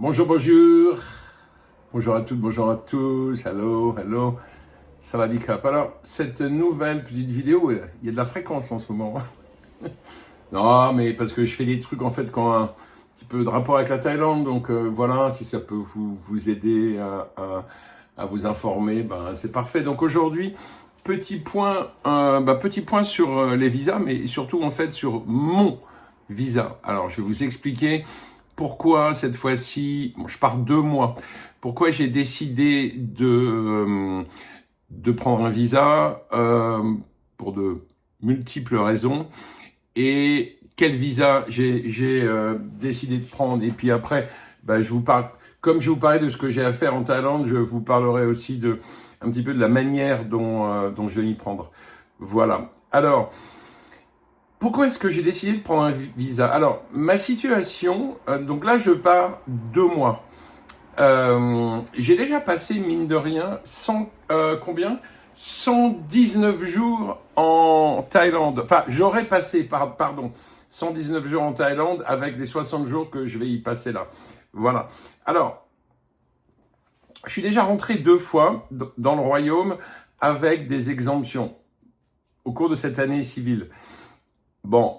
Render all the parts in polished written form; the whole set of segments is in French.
Bonjour, bonjour. Bonjour à toutes, bonjour à tous. Hello, hello. Sawadee krap. Alors, cette nouvelle petite vidéo, il y a de la fréquence en ce moment. Non, mais parce que je fais des trucs en fait qui ont un petit peu de rapport avec la Thaïlande. Donc voilà, si ça peut vous aider à vous informer, ben, c'est parfait. Donc aujourd'hui, petit point sur les visas, mais surtout en fait sur mon visa. Alors, je vais vous expliquer pourquoi cette fois-ci, bon, je pars 2 mois, pourquoi j'ai décidé de prendre un visa pour de multiples raisons et quel visa j'ai décidé de prendre. Et puis après, ben, je vous parle, comme je vous parlais de ce que j'ai à faire en Thaïlande, je vous parlerai aussi un petit peu de la manière dont je vais m'y prendre. Voilà. Alors, pourquoi est-ce que j'ai décidé de prendre un visa? Alors, ma situation, donc là, je pars 2 mois. J'ai déjà passé, mine de rien, 119 jours en Thaïlande. Enfin, j'aurais passé, pardon, 119 jours en Thaïlande avec les 60 jours que je vais y passer là. Voilà. Alors, je suis déjà rentré 2 fois dans le royaume avec des exemptions au cours de cette année civile. Bon,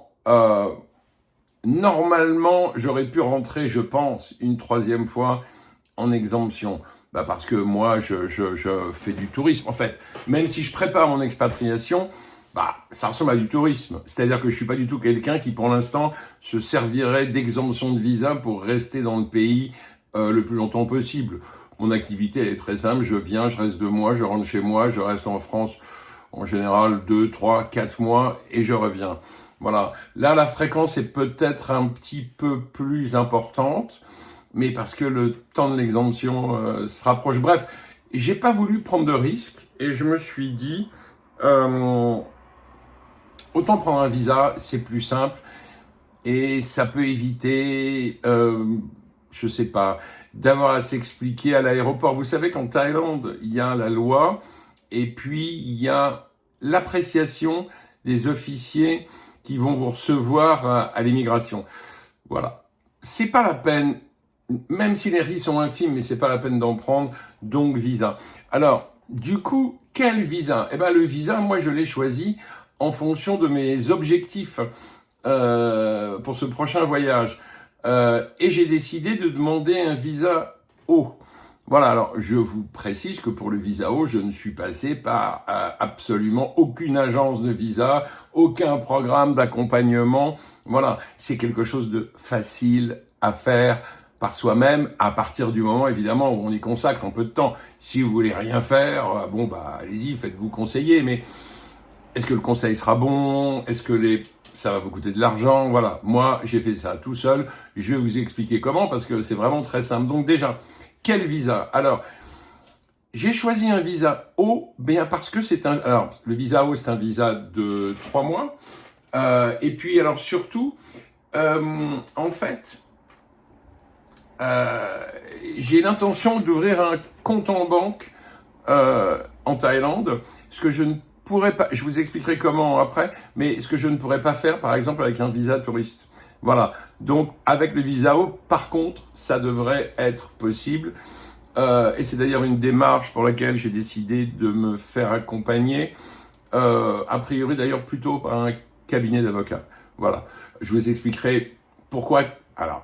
normalement, j'aurais pu rentrer, je pense, une 3e fois en exemption. Bah parce que moi, je fais du tourisme. En fait, même si je prépare mon expatriation, bah, ça ressemble à du tourisme. C'est-à-dire que je suis pas du tout quelqu'un qui, pour l'instant, se servirait d'exemption de visa pour rester dans le pays le plus longtemps possible. Mon activité, elle est très simple. Je viens, je reste 2 mois, je rentre chez moi, je reste en France en général 2, 3, 4 mois et je reviens. Voilà. Là, la fréquence est peut-être un petit peu plus importante, mais parce que le temps de l'exemption se rapproche. Bref, j'ai pas voulu prendre de risques et je me suis dit, autant prendre un visa, c'est plus simple et ça peut éviter, je sais pas, d'avoir à s'expliquer à l'aéroport. Vous savez qu'en Thaïlande, il y a la loi et puis il y a l'appréciation des officiers qui vont vous recevoir à l'immigration. Voilà. C'est pas la peine, même si les risques sont infimes, mais c'est pas la peine d'en prendre, donc visa. Alors, du coup, quel visa? Eh ben, le visa, moi, je l'ai choisi en fonction de mes objectifs pour ce prochain voyage. Et j'ai décidé de demander un visa O. Voilà, alors je vous précise que pour le visa O, je ne suis passé par absolument aucune agence de visa, aucun programme d'accompagnement. Voilà, c'est quelque chose de facile à faire par soi-même à partir du moment, évidemment, où on y consacre un peu de temps. Si vous voulez rien faire, bon, bah, allez-y, faites-vous conseiller, mais est-ce que le conseil sera bon? Est-ce que ça va vous coûter de l'argent? Voilà, moi, j'ai fait ça tout seul. Je vais vous expliquer comment, parce que c'est vraiment très simple. Donc déjà, quel visa? Alors, j'ai choisi un visa O, bien parce que alors, le visa O, c'est un visa de 3 mois. Et puis, alors, surtout, en fait, j'ai l'intention d'ouvrir un compte en banque en Thaïlande, ce que je ne pourrais pas, je vous expliquerai comment après, mais ce que je ne pourrais pas faire, par exemple, avec un visa touriste. Voilà. Donc, avec le visa O, par contre, ça devrait être possible. Et c'est d'ailleurs une démarche pour laquelle j'ai décidé de me faire accompagner, a priori d'ailleurs plutôt par un cabinet d'avocats. Voilà. Je vous expliquerai pourquoi. Alors,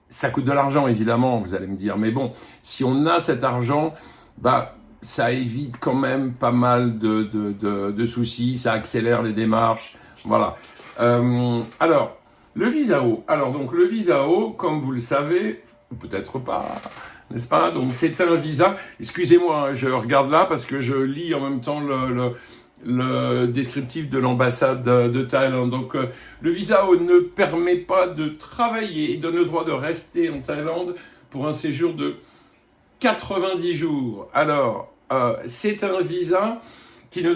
ça coûte de l'argent, évidemment, vous allez me dire. Mais bon, si on a cet argent, bah, ça évite quand même pas mal de soucis, ça accélère les démarches. Voilà. Alors, le visa O. Alors, donc, le visa O, comme vous le savez, ou peut-être pas, n'est-ce pas? Donc, c'est un visa. Excusez-moi, je regarde là parce que je lis en même temps le descriptif de l'ambassade de Thaïlande. Donc, le visa O ne permet pas de travailler et donne le droit de rester en Thaïlande pour un séjour de 90 jours. Alors, c'est un visa qui ne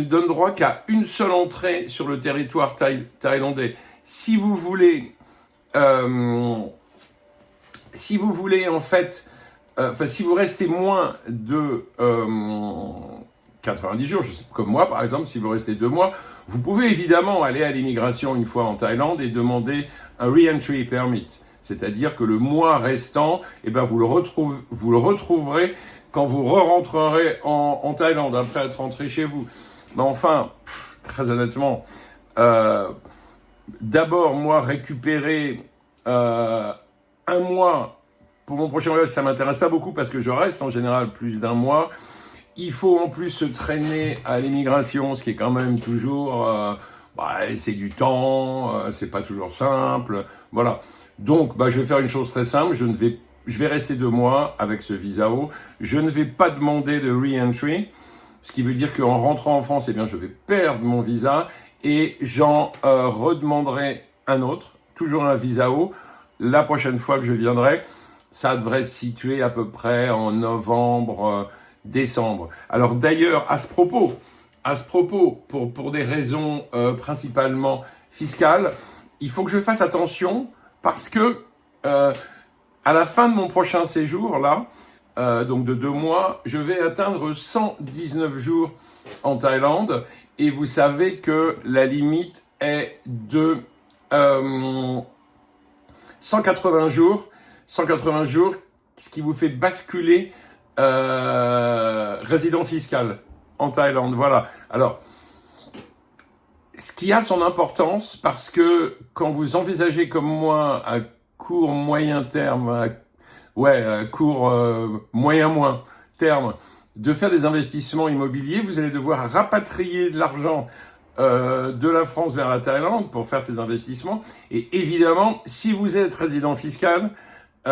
donne droit qu'à une seule entrée sur le territoire thaïlandais. Si vous voulez en fait, si vous restez moins de 90 jours, comme moi par exemple, si vous restez 2 mois, vous pouvez évidemment aller à l'immigration une fois en Thaïlande et demander un re-entry permit. C'est-à-dire que le mois restant, eh ben, vous le retrouverez quand vous re-rentrerez en Thaïlande, après être rentré chez vous. Mais enfin, très honnêtement, d'abord, moi, récupérer un mois pour mon prochain voyage, ça m'intéresse pas beaucoup parce que je reste en général plus d'un mois. Il faut en plus se traîner à l'immigration, ce qui est quand même toujours... c'est du temps, c'est pas toujours simple, voilà. Donc, je vais faire une chose très simple, je vais rester 2 mois avec ce visa O. Je ne vais pas demander de re-entry, ce qui veut dire qu'en rentrant en France, eh bien, je vais perdre mon visa et j'en redemanderai un autre, toujours un visa O, la prochaine fois que je viendrai. Ça devrait se situer à peu près en novembre, décembre. Alors d'ailleurs, à ce propos, pour des raisons principalement fiscales, il faut que je fasse attention parce que à la fin de mon prochain séjour, là, donc de 2 mois, je vais atteindre 119 jours en Thaïlande. Et vous savez que la limite est de 180 jours. 180 jours, ce qui vous fait basculer résident fiscal en Thaïlande. Voilà. Alors, ce qui a son importance, parce que quand vous envisagez comme moi à court moyen terme, court moyen terme, de faire des investissements immobiliers, vous allez devoir rapatrier de l'argent de la France vers la Thaïlande pour faire ces investissements. Et évidemment, si vous êtes résident fiscal, vous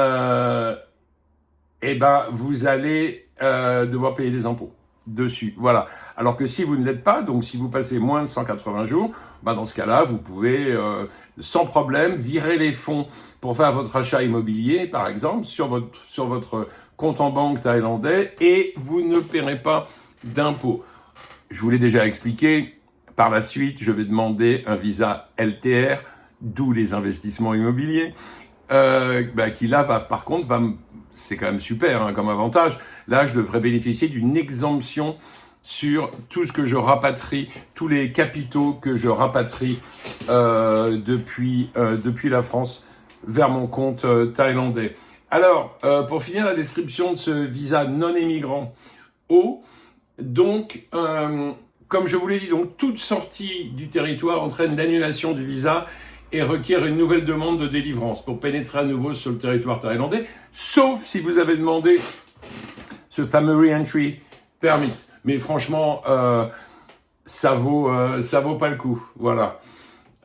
allez devoir payer des impôts dessus. Voilà. Alors que si vous ne l'êtes pas, donc si vous passez moins de 180 jours, dans ce cas-là, vous pouvez sans problème virer les fonds pour faire votre achat immobilier, par exemple, sur votre compte en banque thaïlandais et vous ne paierez pas d'impôts. Je vous l'ai déjà expliqué. Par la suite, je vais demander un visa LTR, d'où les investissements immobiliers. Qui là, par contre, c'est quand même super comme avantage. Là, je devrais bénéficier d'une exemption sur tout ce que je rapatrie, tous les capitaux que je rapatrie depuis la France vers mon compte thaïlandais. Alors, pour finir la description de ce visa non-émigrant O, donc, comme je vous l'ai dit, donc toute sortie du territoire entraîne l'annulation du visa et requiert une nouvelle demande de délivrance pour pénétrer à nouveau sur le territoire thaïlandais, sauf si vous avez demandé ce fameux re-entry permit. Mais franchement, ça vaut pas le coup. Voilà.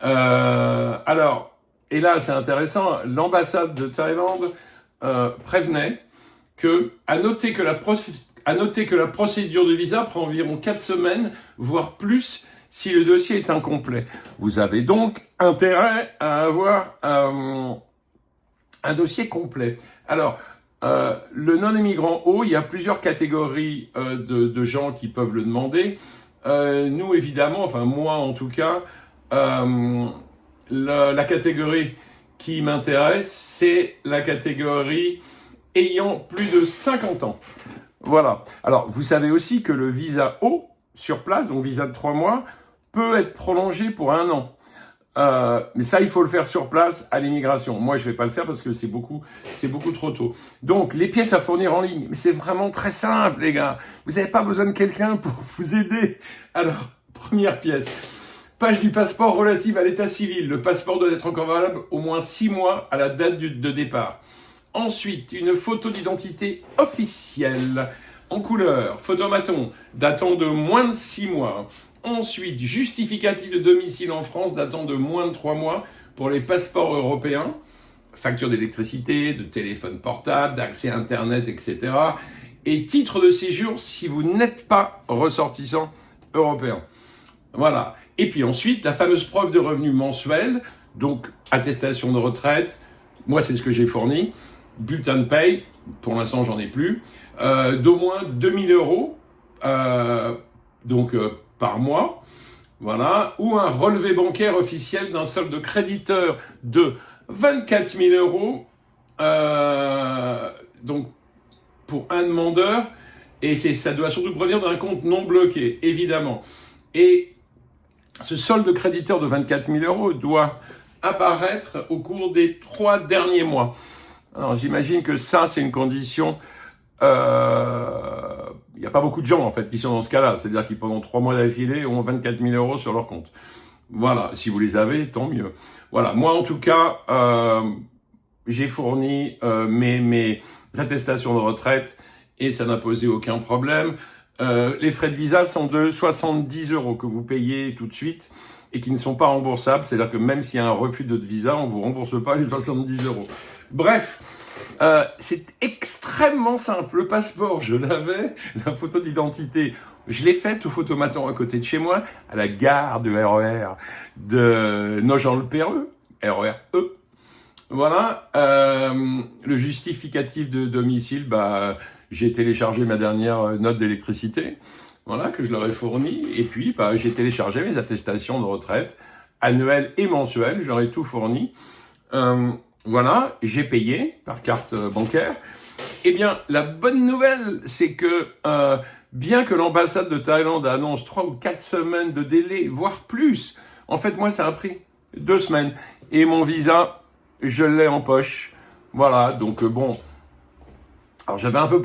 Alors, et là, c'est intéressant, l'ambassade de Thaïlande prévenait à noter que la procédure de visa prend environ 4 semaines, voire plus, si le dossier est incomplet. Vous avez donc intérêt à avoir un dossier complet. Alors, le non-immigrant O, il y a plusieurs catégories de gens qui peuvent le demander. Nous, évidemment, enfin moi en tout cas, la catégorie qui m'intéresse, c'est la catégorie ayant plus de 50 ans. Voilà. Alors, vous savez aussi que le visa O, sur place, donc visa de 3 mois, peut être prolongé pour 1 an. Mais ça, il faut le faire sur place à l'immigration. Moi, je vais pas le faire parce que c'est beaucoup trop tôt. Donc, les pièces à fournir en ligne. Mais c'est vraiment très simple, les gars. Vous n'avez pas besoin de quelqu'un pour vous aider. Alors, première pièce. Page du passeport relative à l'état civil. Le passeport doit être encore valable au moins 6 mois à la date de départ. Ensuite, une photo d'identité officielle en couleur, photomaton, datant de moins de 6 mois. Ensuite, justificatif de domicile en France datant de moins de 3 mois pour les passeports européens, facture d'électricité, de téléphone portable, d'accès à Internet, etc. Et titre de séjour si vous n'êtes pas ressortissant européen. Voilà. Et puis ensuite, la fameuse preuve de revenu mensuel, donc attestation de retraite, moi c'est ce que j'ai fourni, bulletin de paye, pour l'instant j'en ai plus, d'au moins 2000 euros, par mois, voilà, ou un relevé bancaire officiel d'un solde créditeur de 24 000 euros, donc pour un demandeur, et ça doit surtout provenir d'un compte non bloqué, évidemment. Et ce solde créditeur de 24 000 euros doit apparaître au cours des 3 derniers mois. Alors j'imagine que ça, c'est une condition. Il n'y a pas beaucoup de gens en fait qui sont dans ce cas-là, c'est-à-dire qui pendant 3 mois d'affilée ont 24 000 euros sur leur compte. Voilà, si vous les avez, tant mieux. Voilà, moi en tout cas, j'ai fourni mes attestations de retraite et ça n'a posé aucun problème. Les frais de visa sont de 70 euros que vous payez tout de suite et qui ne sont pas remboursables. C'est-à-dire que même s'il y a un refus de visa, on ne vous rembourse pas les 70 euros. Bref, c'est extrêmement simple. Le passeport, je l'avais. La photo d'identité, je l'ai faite au photomaton à côté de chez moi, à la gare du RER de Nogent-le-Péreux, RER-E. Voilà, le justificatif de domicile, j'ai téléchargé ma dernière note d'électricité, voilà, que je leur ai fournie, et puis j'ai téléchargé mes attestations de retraite, annuelles et mensuelles, je leur ai tout fourni. Voilà, j'ai payé par carte bancaire. Eh bien, la bonne nouvelle, c'est que bien que l'ambassade de Thaïlande annonce 3 ou 4 semaines de délai, voire plus, en fait, moi, ça a pris 2 semaines. Et mon visa, je l'ai en poche. Voilà, donc bon. Alors j'avais un peu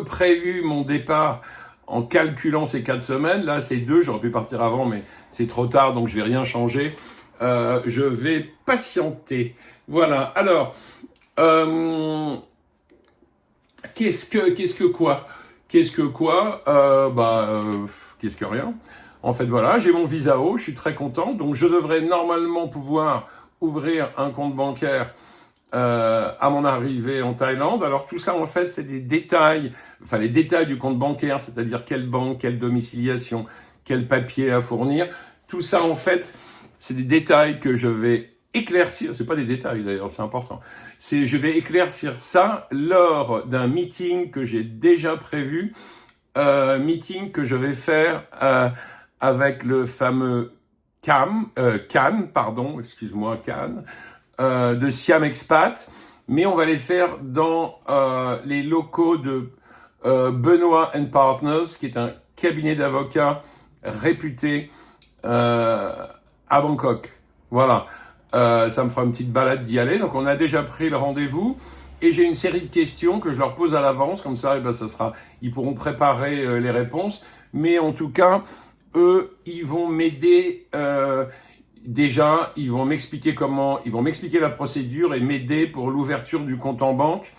prévu mon départ en calculant ces 4 semaines. Là, c'est 2, j'aurais pu partir avant, mais c'est trop tard, donc je vais rien changer. Je vais patienter. Voilà. Alors, qu'est-ce que rien. En fait, voilà, j'ai mon visa O, je suis très content, donc je devrais normalement pouvoir ouvrir un compte bancaire à mon arrivée en Thaïlande. Alors tout ça, en fait, c'est des détails, enfin les détails du compte bancaire, c'est-à-dire quelle banque, quelle domiciliation, quel papier à fournir. Tout ça, en fait, c'est des détails que je vais éclaircir. C'est pas des détails d'ailleurs, c'est important. Je vais éclaircir ça lors d'un meeting que j'ai déjà prévu, meeting que je vais faire avec le fameux Can, de Siam Expat, mais on va les faire dans les locaux de Benoît & Partners, qui est un cabinet d'avocats réputé à Bangkok. Voilà, ça me fera une petite balade d'y aller. Donc on a déjà pris le rendez-vous et j'ai une série de questions que je leur pose à l'avance, comme ça, ils pourront préparer les réponses. Mais en tout cas, eux, ils vont m'aider. Déjà, ils vont m'expliquer la procédure et m'aider pour l'ouverture du compte en banque.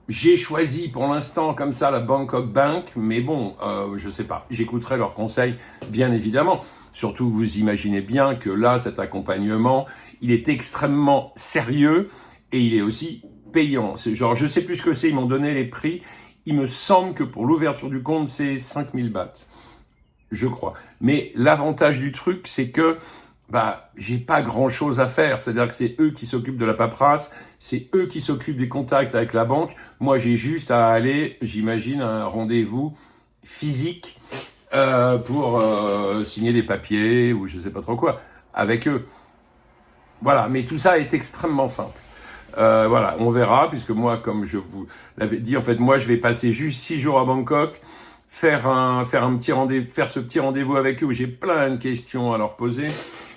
J'ai choisi pour l'instant comme ça la Bangkok Bank, mais bon, je sais pas, j'écouterai leurs conseils, bien évidemment. Surtout, vous imaginez bien que là, cet accompagnement, il est extrêmement sérieux et il est aussi payant. C'est genre, je sais plus ce que c'est, ils m'ont donné les prix. Il me semble que pour l'ouverture du compte, c'est 5000 bahts, je crois. Mais l'avantage du truc, c'est que j'ai pas grand chose à faire. C'est-à-dire que c'est eux qui s'occupent de la paperasse, c'est eux qui s'occupent des contacts avec la banque. Moi, j'ai juste à aller, j'imagine, à un rendez-vous physique pour signer des papiers ou je sais pas trop quoi avec eux. Voilà, mais tout ça est extrêmement simple. Voilà, on verra, puisque moi, comme je vous l'avais dit, en fait, moi, je vais passer juste 6 jours à Bangkok, faire ce petit rendez-vous avec eux où j'ai plein de questions à leur poser.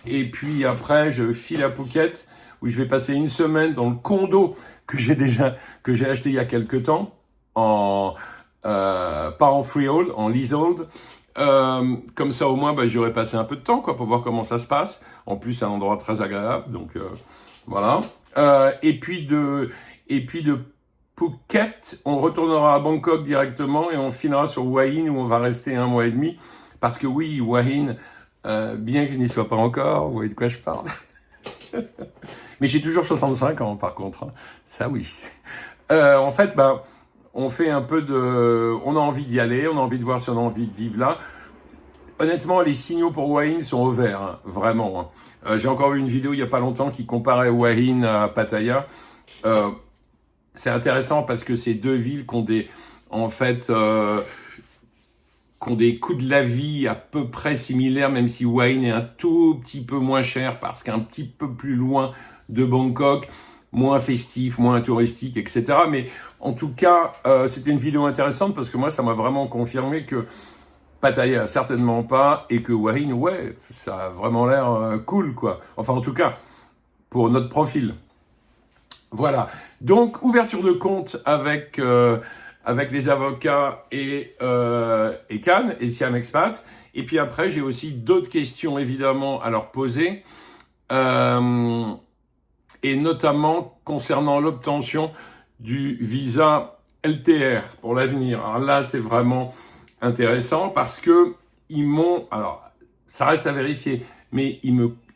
Et puis après, je file à Phuket, où je vais passer 1 semaine dans le condo que j'ai acheté il y a quelques temps, pas en freehold, en leasehold. Comme ça, au moins, j'aurais passé un peu de temps, quoi, pour voir comment ça se passe. En plus, c'est un endroit très agréable, donc voilà. Et puis de Phuket, on retournera à Bangkok directement et on finira sur Hua Hin où on va rester 1 mois et demi. Parce que oui, Hua Hin, bien que je n'y sois pas encore, vous voyez de quoi je parle. Mais j'ai toujours 65 ans par contre, hein. Ça oui. En fait, on fait un peu on a envie d'y aller, on a envie de voir si on a envie de vivre là. Honnêtement, les signaux pour Hua Hin sont au vert, hein, vraiment. Hein. J'ai encore vu une vidéo il n'y a pas longtemps qui comparait Hua Hin à Pattaya. C'est intéressant parce que c'est 2 villes qui ont des coûts de la vie à peu près similaires, même si Hua Hin est un tout petit peu moins cher parce qu'un petit peu plus loin de Bangkok, moins festif, moins touristique, etc. Mais en tout cas, c'était une vidéo intéressante parce que moi, ça m'a vraiment confirmé que Pattaya, certainement pas, et que Wahine, ouais, ça a vraiment l'air cool, quoi. Enfin, en tout cas, pour notre profil. Voilà. Donc, ouverture de compte avec les avocats et Cannes et Siam Expat. Et puis après, j'ai aussi d'autres questions, évidemment, à leur poser. Et notamment concernant l'obtention du visa LTR pour l'avenir. Alors là, c'est vraiment intéressant parce que alors ça reste à vérifier, mais ils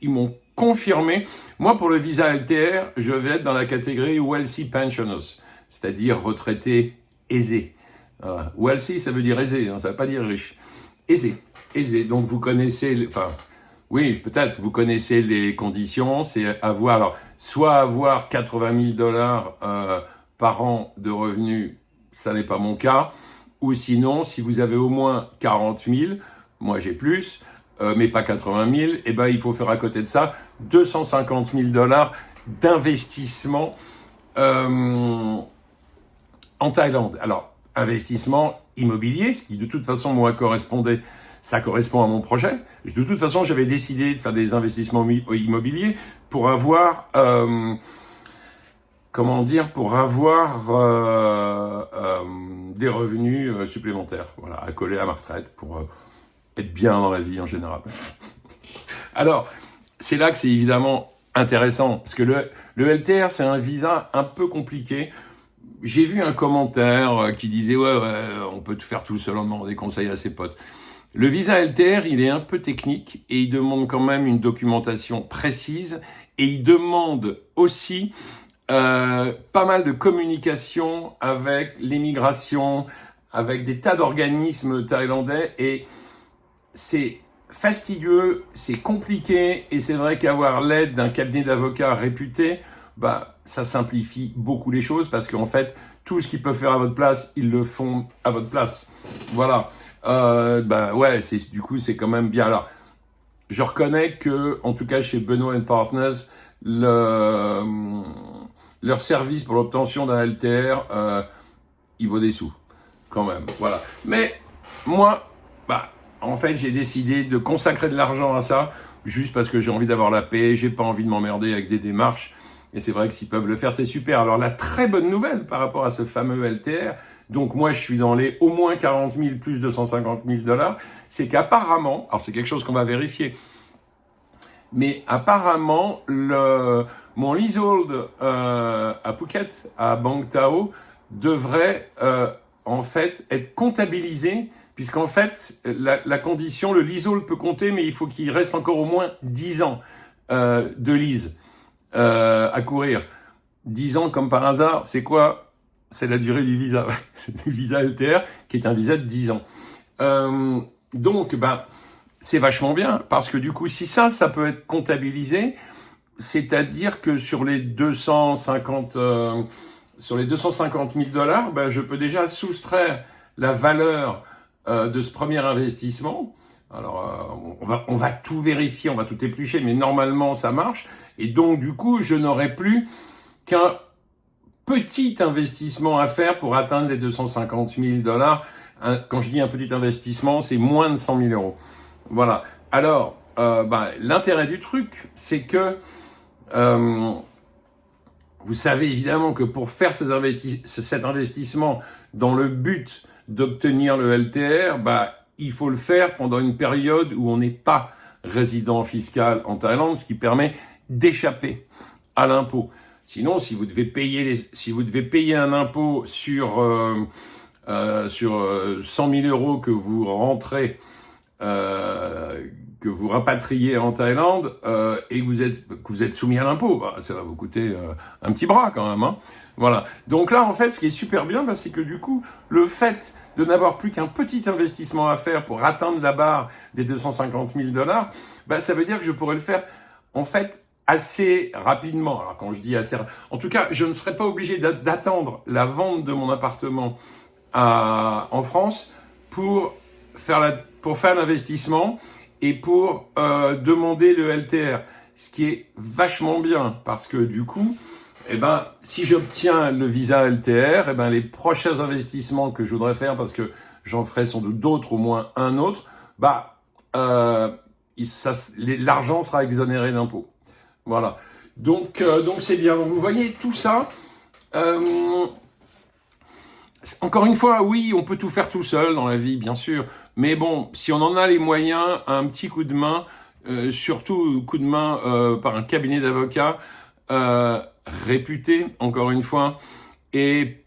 m'ont confirmé. Moi, pour le visa LTR, je vais être dans la catégorie Wealthy Pensioners, c'est-à-dire retraité aisé. Wealthy, ça veut dire aisé, hein, ça ne veut pas dire riche. Aisé. Donc vous connaissez, oui, peut-être, vous connaissez les conditions, c'est soit avoir 80 000 $ par an de revenus, ça n'est pas mon cas, ou sinon, si vous avez au moins 40 000, moi j'ai plus, mais pas 80 000, eh ben, il faut faire à côté de ça 250 000 $ d'investissement en Thaïlande. Alors, investissement immobilier, ce qui de toute façon, moi, ça correspond à mon projet. De toute façon, j'avais décidé de faire des investissements immobiliers pour avoir, des revenus supplémentaires, voilà, à coller à ma retraite pour être bien dans la vie en général. Alors, c'est là que c'est évidemment intéressant, parce que le LTR, c'est un visa un peu compliqué. J'ai vu un commentaire qui disait « Ouais, on peut tout faire tout seul en demandant des conseils à ses potes ». Le visa LTR, il est un peu technique et il demande quand même une documentation précise et il demande aussi pas mal de communication avec l'immigration, avec des tas d'organismes thaïlandais et c'est fastidieux, c'est compliqué et c'est vrai qu'avoir l'aide d'un cabinet d'avocats réputé, ça simplifie beaucoup les choses parce qu'en fait, tout ce qu'ils peuvent faire à votre place, ils le font à votre place. Voilà. Ouais, du coup, c'est quand même bien. Alors, je reconnais que, en tout cas, chez Benoît Partners, leur service pour l'obtention d'un LTR, il vaut des sous, quand même. Voilà. Mais moi, en fait, j'ai décidé de consacrer de l'argent à ça, juste parce que j'ai envie d'avoir la paix, j'ai pas envie de m'emmerder avec des démarches. Et c'est vrai que s'ils peuvent le faire, c'est super. Alors, la très bonne nouvelle par rapport à ce fameux LTR, donc moi, je suis dans les au moins 40 000 plus 250 000 $, c'est qu'apparemment, alors c'est quelque chose qu'on va vérifier, mais apparemment, mon leasehold à Phuket, à Bang Tao, devrait en fait être comptabilisé, puisqu'en fait, la condition, le leasehold peut compter, mais il faut qu'il reste encore au moins 10 ans de lease à courir. 10 ans, comme par hasard, c'est quoi ? C'est la durée du visa. C'est du visa LTR, qui est un visa de 10 ans. Donc, c'est vachement bien, parce que du coup, si ça peut être comptabilisé, c'est-à-dire que sur les 250 000 $, je peux déjà soustraire la valeur de ce premier investissement. Alors, on va tout vérifier, on va tout éplucher, mais normalement, ça marche. Et donc, du coup, je n'aurai plus qu'un petit investissement à faire pour atteindre les 250 000 $. Quand je dis un petit investissement, c'est moins de 100 000 €. Voilà. Alors, l'intérêt du truc, c'est que vous savez évidemment que pour faire cet investissement dans le but d'obtenir le LTR, il faut le faire pendant une période où on n'est pas résident fiscal en Thaïlande, ce qui permet d'échapper à l'impôt. Sinon, si vous devez payer un impôt sur 100 000 € que vous rentrez, que vous rapatriez en Thaïlande et que vous êtes soumis à l'impôt, ça va vous coûter un petit bras quand même. Hein. Voilà. Donc là, en fait, ce qui est super bien, c'est que du coup, le fait de n'avoir plus qu'un petit investissement à faire pour atteindre la barre des 250 000 $, ça veut dire que je pourrais le faire, en fait, assez rapidement. Alors quand je dis assez, en tout cas, je ne serais pas obligé d'attendre la vente de mon appartement en France pour faire l'investissement et pour demander le LTR, ce qui est vachement bien parce que du coup, Eh ben, si j'obtiens le visa LTR, eh ben, les prochains investissements que je voudrais faire, parce que j'en ferai sans doute d'autres, au moins un autre, bah, euh, l'argent sera exonéré d'impôts. Voilà. Donc c'est bien. Donc vous voyez tout ça. euh, Encore une fois, oui, on peut tout faire tout seul dans la vie, bien sûr. Mais bon, si on en a les moyens, un petit coup de main, surtout coup de main par un cabinet d'avocats réputé, encore une fois, et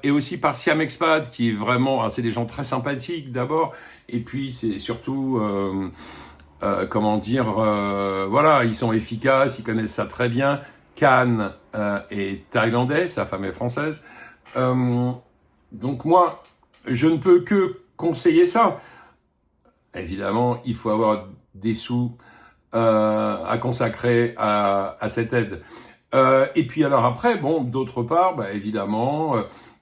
et aussi par Siam Expat, qui est vraiment, c'est des gens très sympathiques d'abord, et puis c'est surtout comment dire, voilà, ils sont efficaces, ils connaissent ça très bien. Khan est thaïlandais, sa femme est française. Euh, donc moi, je ne peux que conseiller ça. Évidemment, il faut avoir des sous à consacrer à cette aide. Et puis alors après, bon, d'autre part, bah, évidemment,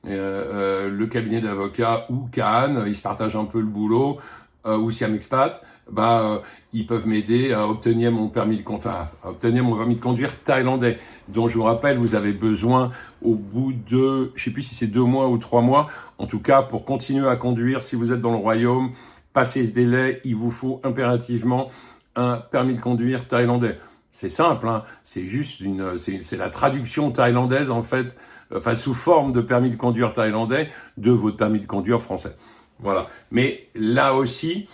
le cabinet d'avocats ou Cannes, ils se partagent un peu le boulot, ou Siam Expat, bah, ils peuvent m'aider à obtenir mon permis à obtenir mon permis de conduire thaïlandais, dont je vous rappelle, vous avez besoin au bout de, je sais plus si c'est 2 mois ou 3 mois, en tout cas, pour continuer à conduire, si vous êtes dans le royaume, passez ce délai, il vous faut impérativement un permis de conduire thaïlandais. C'est simple, hein, c'est juste c'est la traduction thaïlandaise en fait, enfin sous forme de permis de conduire thaïlandais de votre permis de conduire français. Voilà. Mais là aussi,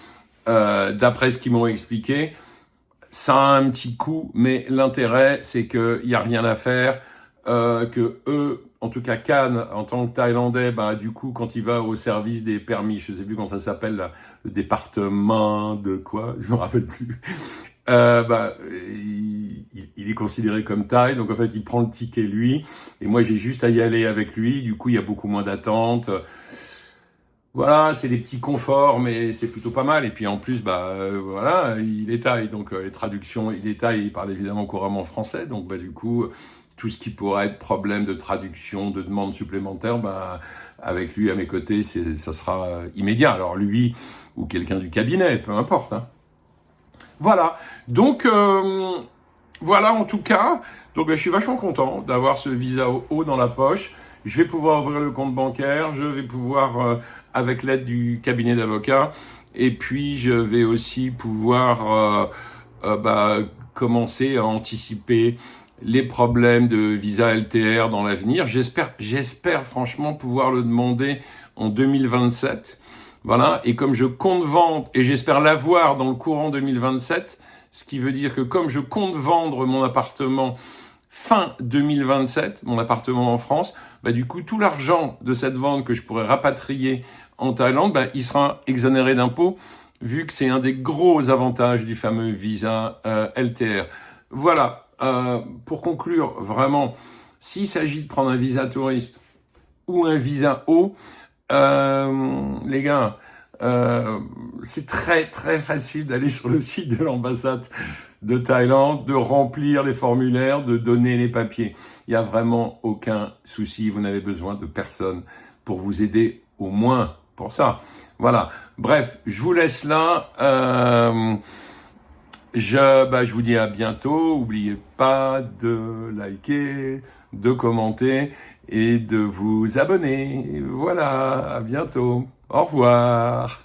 d'après ce qu'ils m'ont expliqué, ça a un petit coût, mais l'intérêt c'est qu'il n'y a rien à faire, que eux, en tout cas Cannes, en tant que Thaïlandais, bah du coup quand il va au service des permis, je sais plus comment ça s'appelle, là, le département de quoi, je me rappelle plus. Il est considéré comme Thaï, donc en fait il prend le ticket lui, et moi j'ai juste à y aller avec lui, du coup il y a beaucoup moins d'attente. Voilà, c'est des petits conforts, mais c'est plutôt pas mal. Et puis en plus, voilà, il est Thaï, donc les traductions, il est Thaï, il parle évidemment couramment français, donc du coup, tout ce qui pourrait être problème de traduction, de demande supplémentaire, avec lui à mes côtés, ça sera immédiat. Alors lui ou quelqu'un du cabinet, peu importe, hein. Voilà. Donc, voilà en tout cas. Donc, je suis vachement content d'avoir ce visa haut dans la poche. Je vais pouvoir ouvrir le compte bancaire. Je vais pouvoir, avec l'aide du cabinet d'avocats, et puis je vais aussi pouvoir commencer à anticiper les problèmes de visa LTR dans l'avenir. J'espère franchement pouvoir le demander en 2027. Voilà, et comme je compte vendre, et j'espère l'avoir dans le courant 2027, ce qui veut dire que comme je compte vendre mon appartement fin 2027, mon appartement en France, du coup, tout l'argent de cette vente que je pourrais rapatrier en Thaïlande, il sera exonéré d'impôts, vu que c'est un des gros avantages du fameux visa LTR. Voilà, pour conclure, vraiment, s'il s'agit de prendre un visa touriste ou un visa haut, les gars, c'est très très facile d'aller sur le site de l'ambassade de Thaïlande, de remplir les formulaires, de donner les papiers. Il n'y a vraiment aucun souci, vous n'avez besoin de personne pour vous aider, au moins pour ça. Voilà, bref, je vous laisse là. Je vous dis à bientôt. N'oubliez pas de liker, de commenter et de vous abonner. Voilà, à bientôt. Au revoir.